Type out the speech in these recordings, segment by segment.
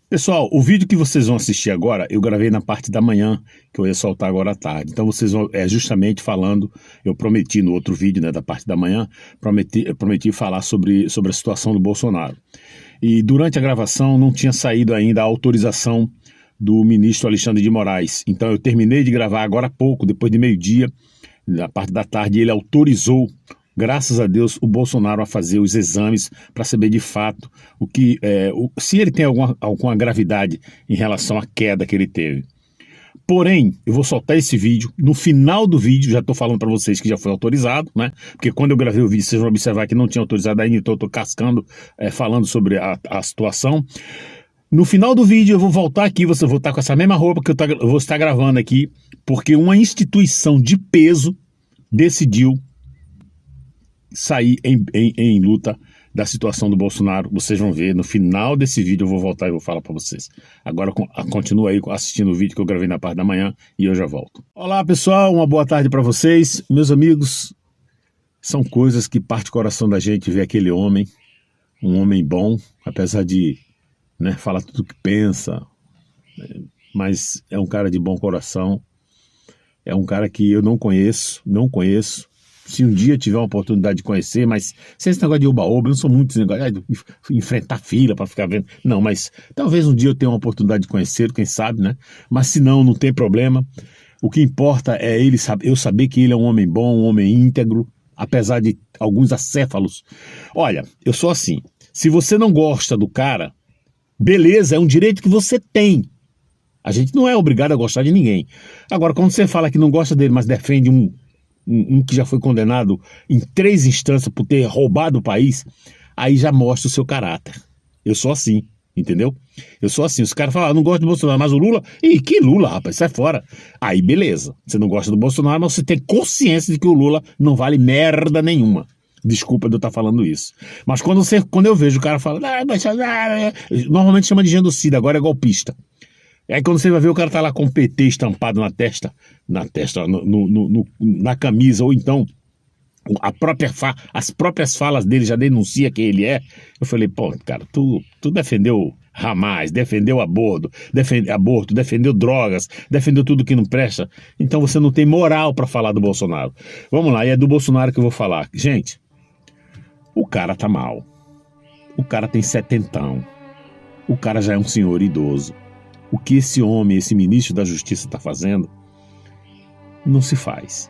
Pessoal, o vídeo que vocês vão assistir agora, eu gravei na parte da manhã, que eu ia soltar agora à tarde. Então vocês vão, justamente falando, eu prometi no outro vídeo, né, da parte da manhã, prometi falar sobre a situação do Bolsonaro. E durante a gravação não tinha saído ainda a autorização do ministro Alexandre de Moraes. Então eu terminei de gravar agora há pouco, depois de meio-dia, na parte da tarde, ele autorizou, graças a Deus, o Bolsonaro a fazer os exames para saber de fato se ele tem alguma gravidade em relação à queda que ele teve. Porém, eu vou soltar esse vídeo. No final do vídeo, já estou falando para vocês que já foi autorizado, né? Porque quando eu gravei o vídeo, vocês vão observar que não tinha autorizado ainda, então eu estou cascando, falando sobre a situação. No final do vídeo, eu vou voltar aqui, vou estar com essa mesma roupa que eu vou estar gravando aqui, porque uma instituição de peso decidiu sair em luta da situação do Bolsonaro. Vocês vão ver, no final desse vídeo eu vou voltar e vou falar para vocês. Agora continua aí assistindo o vídeo que eu gravei na parte da manhã e eu já volto. Olá pessoal, uma boa tarde para vocês. Meus amigos, são coisas que parte o coração da gente ver aquele homem, um homem bom, apesar de, né, falar tudo o que pensa, mas é um cara de bom coração, é um cara que eu não conheço. Se um dia tiver uma oportunidade de conhecer, mas sem esse negócio de oba-oba, eu não sou muito esse negócio de enfrentar fila para ficar vendo. Não, mas talvez um dia eu tenha uma oportunidade de conhecer, quem sabe, né? Mas se não, não tem problema. O que importa é eu saber que ele é um homem bom, um homem íntegro, apesar de alguns acéfalos. Olha, eu sou assim, se você não gosta do cara, beleza, é um direito que você tem. A gente não é obrigado a gostar de ninguém. Agora, quando você fala que não gosta dele, mas defende um que já foi condenado em 3 instâncias por ter roubado o país, aí já mostra o seu caráter. Eu sou assim, entendeu? Eu sou assim. Os caras falam, não gosto do Bolsonaro, mas o Lula... Ih, que Lula, rapaz, sai fora. Aí, beleza. Você não gosta do Bolsonaro, mas você tem consciência de que o Lula não vale merda nenhuma. Desculpa de eu estar falando isso. Mas quando eu vejo o cara falando... normalmente chama de genocida, agora é golpista. Aí quando você vai ver o cara tá lá com o PT estampado na testa, na camisa, ou então as próprias falas dele já denuncia quem ele é. Eu falei, pô, cara, tu defendeu Hamas, defendeu aborto, defendeu drogas, defendeu tudo que não presta, então você não tem moral para falar do Bolsonaro. Vamos lá, e é do Bolsonaro que eu vou falar. Gente, o cara tá mal, o cara tem 70, o cara já é um senhor idoso. O que esse homem, esse ministro da Justiça está fazendo, não se faz.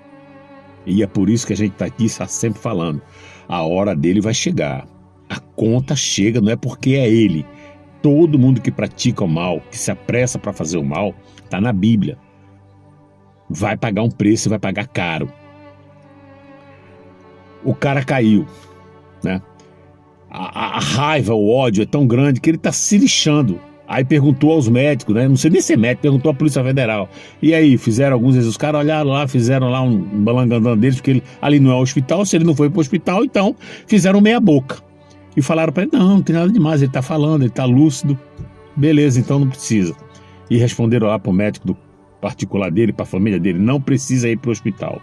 E é por isso que a gente está aqui sempre falando. A hora dele vai chegar. A conta chega, não é porque é ele. Todo mundo que pratica o mal, que se apressa para fazer o mal, está na Bíblia. Vai pagar um preço e vai pagar caro. O cara caiu, né? A raiva, o ódio é tão grande que ele está se lixando. Aí perguntou aos médicos, né? Não sei nem ser médico, perguntou à Polícia Federal. E aí, fizeram alguns vezes, os caras olharam lá, fizeram lá um balangandã deles, porque ali não é o hospital, se ele não foi pro hospital, então fizeram meia boca. E falaram para ele, não tem nada demais, ele tá falando, ele tá lúcido. Beleza, então não precisa. E responderam lá pro médico do particular dele, pra família dele, não precisa ir pro hospital.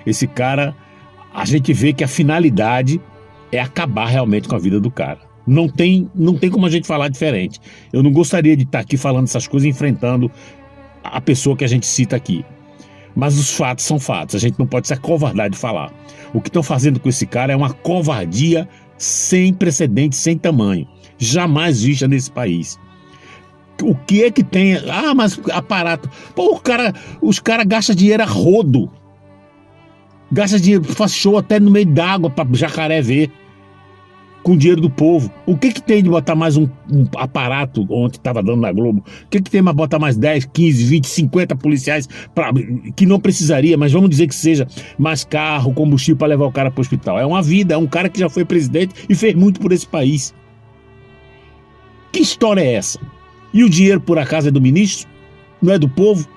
Esse cara, a gente vê que a finalidade é acabar realmente com a vida do cara. Não tem como a gente falar diferente. Eu não gostaria de estar aqui falando essas coisas, enfrentando a pessoa que a gente cita aqui. Mas os fatos são fatos, a gente não pode se acovardar de falar. O que estão fazendo com esse cara é uma covardia sem precedente, sem tamanho. Jamais vista nesse país. O que é que tem? Ah, mas aparato. Pô, os caras gastam dinheiro a rodo. Gasta dinheiro, faz show até no meio d'água para jacaré ver. Com dinheiro do povo. O que tem de botar mais um aparato, ontem estava dando na Globo, o que tem de botar mais 10, 15, 20, 50 policiais, que não precisaria, mas vamos dizer que seja mais carro, combustível para levar o cara para o hospital. É uma vida, é um cara que já foi presidente e fez muito por esse país. Que história é essa? E o dinheiro por acaso é do ministro? Não é do povo?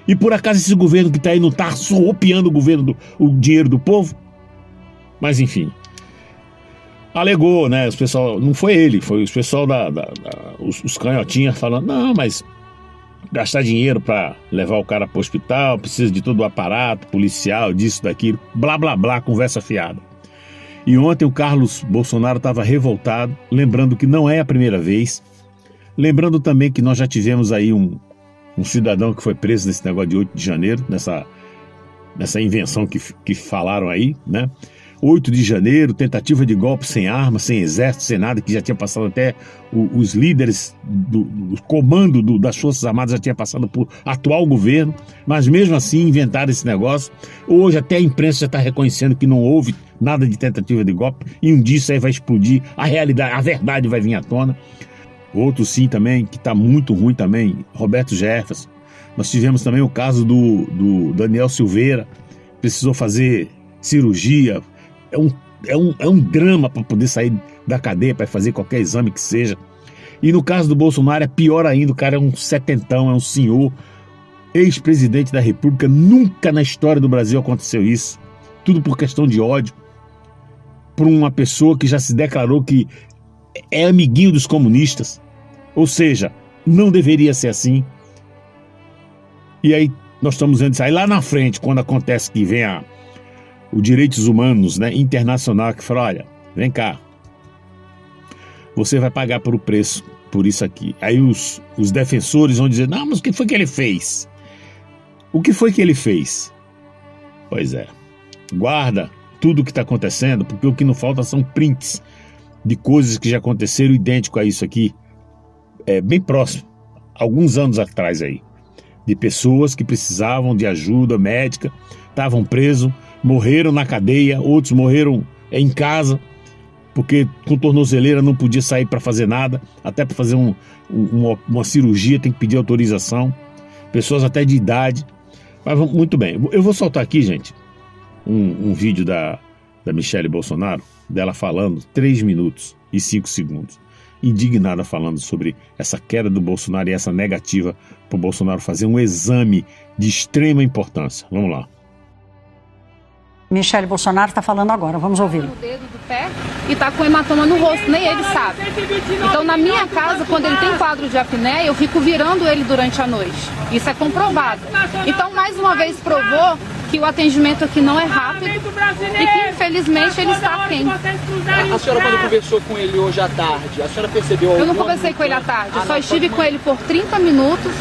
E por acaso esse governo que está aí não está surrupiando o dinheiro do povo? Mas enfim... Alegou, né? Os pessoal, não foi ele, foi os pessoal os canhotinhas falando, não, mas gastar dinheiro para levar o cara para o hospital, precisa de todo o aparato policial, disso, daquilo, blá, blá, blá, conversa fiada. E ontem o Carlos Bolsonaro estava revoltado, lembrando que não é a primeira vez. Lembrando também que nós já tivemos aí um cidadão que foi preso nesse negócio de 8 de janeiro, nessa invenção que falaram aí, né? 8 de janeiro, tentativa de golpe sem arma, sem exército, sem nada, que já tinha passado até os líderes do comando das Forças Armadas já tinha passado por atual governo, mas mesmo assim inventaram esse negócio. Hoje até a imprensa já está reconhecendo que não houve nada de tentativa de golpe, e um dia isso aí vai explodir, a realidade, a verdade vai vir à tona. Outro sim também, que está muito ruim também, Roberto Jefferson. Nós tivemos também o caso do Daniel Silveira, precisou fazer cirurgia. É um drama para poder sair da cadeia, para fazer qualquer exame que seja. E no caso do Bolsonaro é pior ainda, o cara é um setentão, é um senhor, ex-presidente da República. Nunca na história do Brasil aconteceu isso. Tudo por questão de ódio, por uma pessoa que já se declarou que é amiguinho dos comunistas. Ou seja, não deveria ser assim. E aí nós estamos vendo isso aí lá na frente, quando acontece que vem o Direitos Humanos, né, internacional, que fala, olha, vem cá, você vai pagar por o preço, por isso aqui. Aí os defensores vão dizer, não, mas o que foi que ele fez? O que foi que ele fez? Pois é, guarda tudo o que está acontecendo, porque o que não falta são prints de coisas que já aconteceram idêntico a isso aqui, bem próximo, alguns anos atrás aí, de pessoas que precisavam de ajuda médica, estavam presos, morreram na cadeia, outros morreram em casa, porque com tornozeleira não podia sair para fazer nada, até para fazer uma cirurgia tem que pedir autorização, pessoas até de idade. Mas muito bem, eu vou soltar aqui, gente, um vídeo da Michelle Bolsonaro, dela falando 3 minutos e 5 segundos, indignada falando sobre essa queda do Bolsonaro e essa negativa para o Bolsonaro fazer um exame de extrema importância. Vamos lá. Michelle Bolsonaro está falando agora, vamos ouvi-lo. No dedo do pé e tá com hematoma no rosto, nem ele sabe. Então na minha casa, quando ele tem quadro de apneia, eu fico virando ele durante a noite. Isso é comprovado. Então mais uma vez provou que o atendimento aqui não é rápido e que infelizmente ele está aquém. A senhora quando conversou com ele hoje à tarde, a senhora percebeu Eu não conversei com ele à tarde, eu só estive com ele por 30 minutos,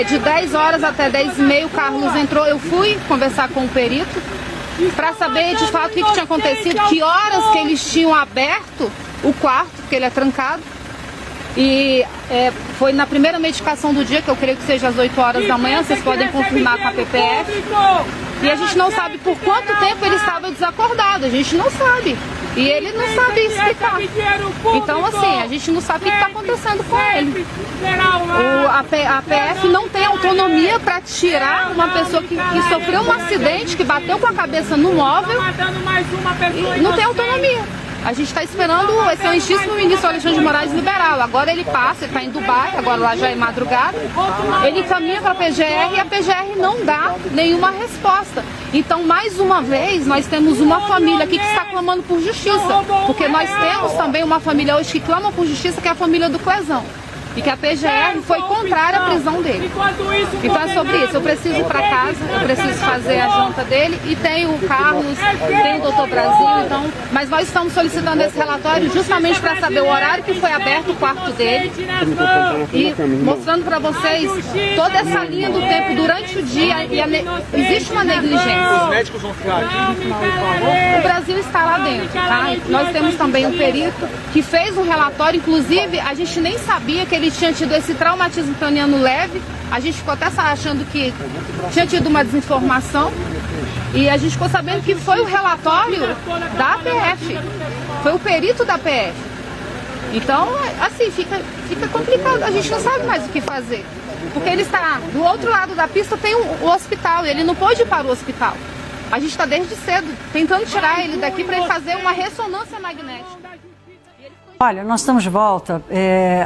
de 10 horas até 10h30 o Carlos entrou, eu fui conversar com o perito, para saber de fato o que tinha acontecido, que horas que eles tinham aberto o quarto, porque ele é trancado. E foi na primeira medicação do dia, que eu creio que seja às 8 horas da manhã, vocês podem confirmar com a PPF. E a gente não sabe por quanto tempo ele estava desacordado, a gente não sabe. E ele não sabe explicar. Então, assim, a gente não sabe o que está acontecendo com ele. A PF não tem autonomia para tirar uma pessoa que sofreu um acidente, que bateu com a cabeça no móvel, e não tem autonomia. A gente está esperando o excelentíssimo ministro Alexandre de Moraes liberá-lo. Agora ele passa, ele está em Dubai, agora lá já é madrugada. Ele caminha para a PGR e a PGR não dá nenhuma resposta. Então, mais uma vez, nós temos uma família aqui que está clamando por justiça. Porque nós temos também uma família hoje que clama por justiça, que é a família do Clezão. E que a PGR foi contrária à prisão dele. Então é sobre isso, eu preciso ir para casa, eu preciso fazer a janta dele, e tem o Carlos, tem o Doutor Brasil, então, mas nós estamos solicitando esse relatório justamente para saber o horário que foi aberto o quarto dele e mostrando para vocês toda essa linha do tempo durante o dia, e existe uma negligência. Os médicos vão ficar aqui? O Brasil está lá dentro, tá? Nós temos também um perito que fez um relatório, inclusive a gente nem sabia que ele tinha tido esse traumatismo craniano leve, a gente ficou até achando que tinha tido uma desinformação, e a gente ficou sabendo que foi o relatório da PF, foi o perito da PF. Então, assim, fica complicado, a gente não sabe mais o que fazer, porque ele está do outro lado da pista, tem o hospital, e ele não pôde ir para o hospital. A gente está desde cedo tentando tirar ele daqui para ele fazer uma ressonância magnética. Olha, nós estamos de volta.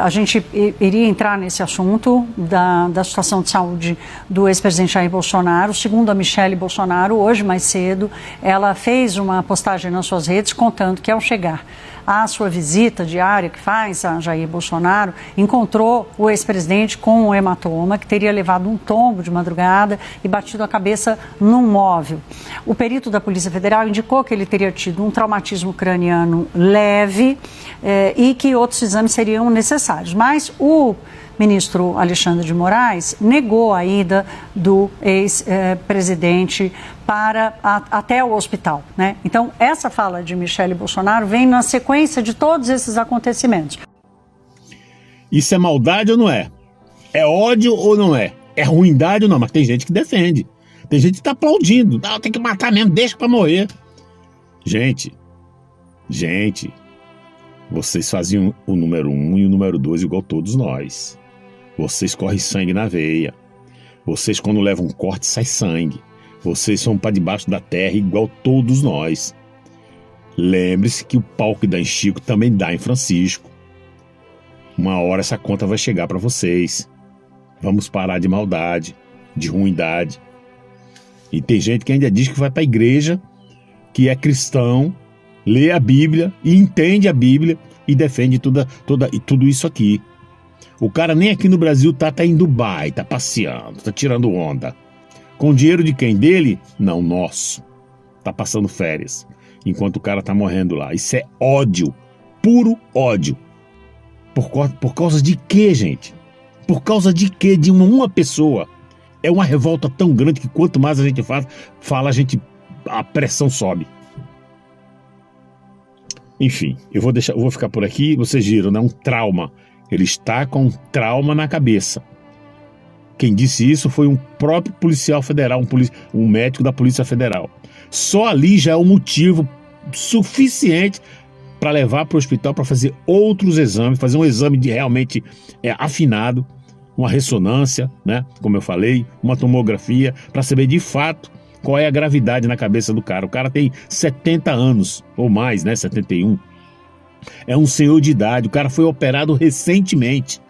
A gente iria entrar nesse assunto da situação de saúde do ex-presidente Jair Bolsonaro. Segundo a Michelle Bolsonaro, hoje mais cedo, ela fez uma postagem nas suas redes contando que ao chegar à sua visita diária que faz a Jair Bolsonaro, encontrou o ex-presidente com um hematoma que teria levado um tombo de madrugada e batido a cabeça num móvel. O perito da Polícia Federal indicou que ele teria tido um traumatismo craniano leve e que outros exames seriam necessários. Mas o ministro Alexandre de Moraes negou a ida do ex-presidente até o hospital, né? Então, essa fala de Michele Bolsonaro vem na sequência de todos esses acontecimentos. Isso é maldade ou não é? É ódio ou não é? É ruindade ou não? Mas tem gente que defende. Tem gente que está aplaudindo. Não, tem que matar mesmo, deixa para morrer. Gente, vocês faziam o número 1 e o número 2 igual todos nós. Vocês correm sangue na veia. Vocês, quando levam um corte, sai sangue. Vocês são para debaixo da terra igual todos nós. Lembre-se que o pau que dá em Chico também dá em Francisco. Uma hora essa conta vai chegar para vocês. Vamos parar de maldade, de ruindade. E tem gente que ainda diz que vai para a igreja, que é cristão, lê a Bíblia e entende a Bíblia e defende tudo isso aqui. O cara nem aqui no Brasil tá em Dubai, tá passeando, tá tirando onda. Com dinheiro de quem? Dele? Não, nosso. Tá passando férias, enquanto o cara tá morrendo lá. Isso é ódio, puro ódio. Por causa de quê, gente? Por causa de quê? De uma pessoa. É uma revolta tão grande que quanto mais a gente fala, a pressão sobe. Enfim, eu vou ficar por aqui. Vocês viram, né? Um trauma. Ele está com um trauma na cabeça. Quem disse isso foi um próprio policial federal, um médico da Polícia Federal. Só ali já é um motivo suficiente para levar para o hospital para fazer outros exames, fazer um exame realmente afinado, uma ressonância, né? Como eu falei, uma tomografia, para saber de fato qual é a gravidade na cabeça do cara. O cara tem 70 anos ou mais, né? 71. É um senhor de idade, o cara foi operado recentemente.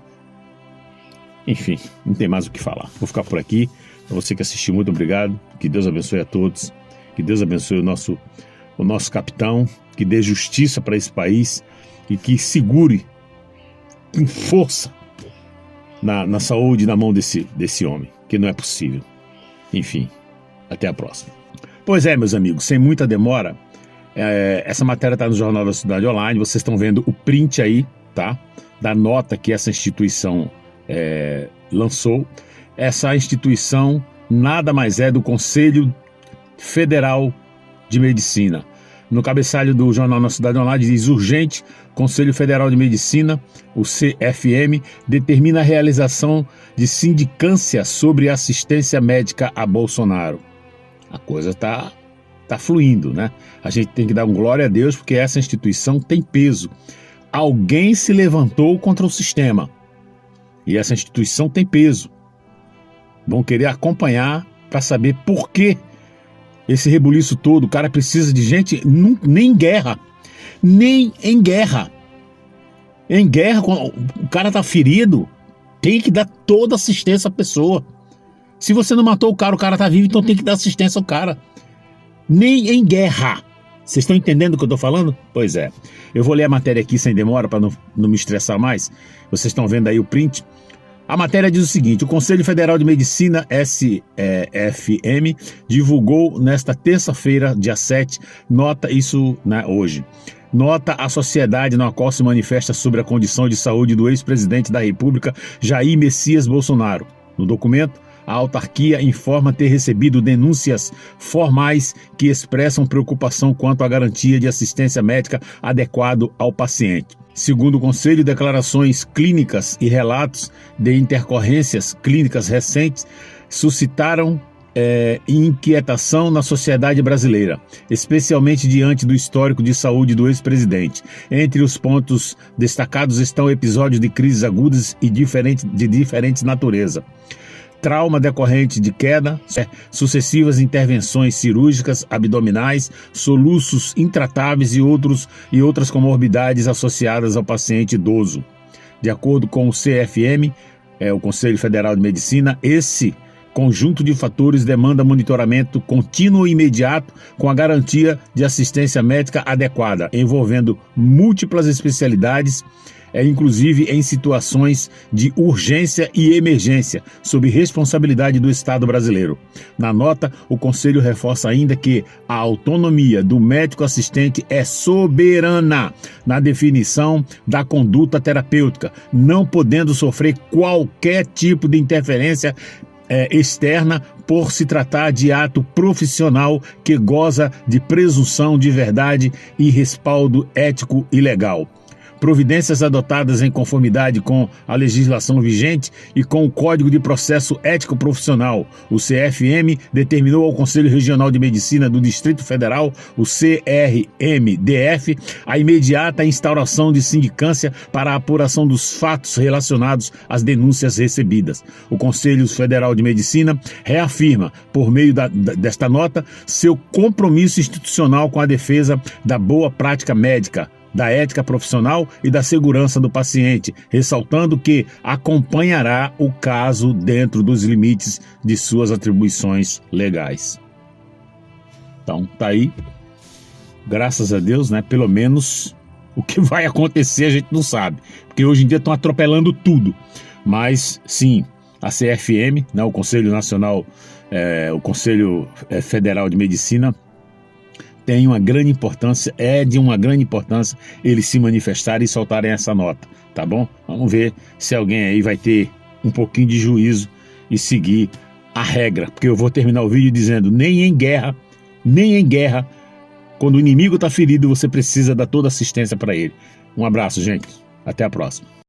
Enfim, não tem mais o que falar. Vou ficar por aqui. Para você que assistiu, muito obrigado. Que Deus abençoe a todos. Que Deus abençoe o nosso capitão. Que dê justiça para esse país e que segure com força na saúde na mão desse homem, que não é possível. Enfim, até a próxima. Pois é, meus amigos, sem muita demora, essa matéria está no Jornal da Cidade Online. Vocês estão vendo o print aí, tá? Da nota que essa instituição lançou. Essa instituição nada mais é do Conselho Federal de Medicina. No cabeçalho do Jornal da Cidade Online diz: urgente, Conselho Federal de Medicina, o CFM, determina a realização de sindicância sobre assistência médica a Bolsonaro. A coisa tá fluindo, né? A gente tem que dar um glória a Deus, porque essa instituição tem peso. Alguém se levantou contra o sistema. E essa instituição tem peso. Vão querer acompanhar para saber por que esse rebuliço todo. O cara precisa de gente, nem em guerra. Nem em guerra. Em guerra, quando o cara tá ferido, tem que dar toda assistência à pessoa. Se você não matou o cara tá vivo, então tem que dar assistência ao cara. Nem em guerra. Vocês estão entendendo o que eu estou falando? Pois é. Eu vou ler a matéria aqui sem demora para não me estressar mais. Vocês estão vendo aí o print. A matéria diz o seguinte: o Conselho Federal de Medicina, SFM, divulgou nesta terça-feira, dia 7, nota, isso, né, hoje, nota à sociedade na qual se manifesta sobre a condição de saúde do ex-presidente da República, Jair Messias Bolsonaro. No documento, a autarquia informa ter recebido denúncias formais que expressam preocupação quanto à garantia de assistência médica adequado ao paciente. Segundo o Conselho, declarações clínicas e relatos de intercorrências clínicas recentes suscitaram inquietação na sociedade brasileira, especialmente diante do histórico de saúde do ex-presidente. Entre os pontos destacados estão episódios de crises agudas e de diferentes natureza. Trauma decorrente de queda, sucessivas intervenções cirúrgicas abdominais, soluços intratáveis e outras comorbidades associadas ao paciente idoso. De acordo com o CFM, o Conselho Federal de Medicina, esse conjunto de fatores demanda monitoramento contínuo e imediato com a garantia de assistência médica adequada, envolvendo múltiplas especialidades, inclusive em situações de urgência e emergência, sob responsabilidade do Estado brasileiro. Na nota, o Conselho reforça ainda que a autonomia do médico assistente é soberana na definição da conduta terapêutica, não podendo sofrer qualquer tipo de interferência externa por se tratar de ato profissional que goza de presunção de verdade e respaldo ético e legal. Providências adotadas em conformidade com a legislação vigente e com o Código de Processo Ético Profissional. O CFM determinou ao Conselho Regional de Medicina do Distrito Federal, o CRMDF, a imediata instauração de sindicância para a apuração dos fatos relacionados às denúncias recebidas. O Conselho Federal de Medicina reafirma, por meio desta nota, seu compromisso institucional com a defesa da boa prática médica, da ética profissional e da segurança do paciente, ressaltando que acompanhará o caso dentro dos limites de suas atribuições legais. Então, tá aí. Graças a Deus, né? Pelo menos o que vai acontecer a gente não sabe, porque hoje em dia estão atropelando tudo. Mas, sim, a CFM, né, o Conselho Nacional, o Conselho Federal de Medicina, tem uma grande importância, de uma grande importância eles se manifestarem e soltarem essa nota, tá bom? Vamos ver se alguém aí vai ter um pouquinho de juízo e seguir a regra, porque eu vou terminar o vídeo dizendo, nem em guerra, quando o inimigo está ferido, você precisa dar toda assistência para ele. Um abraço, gente. Até a próxima.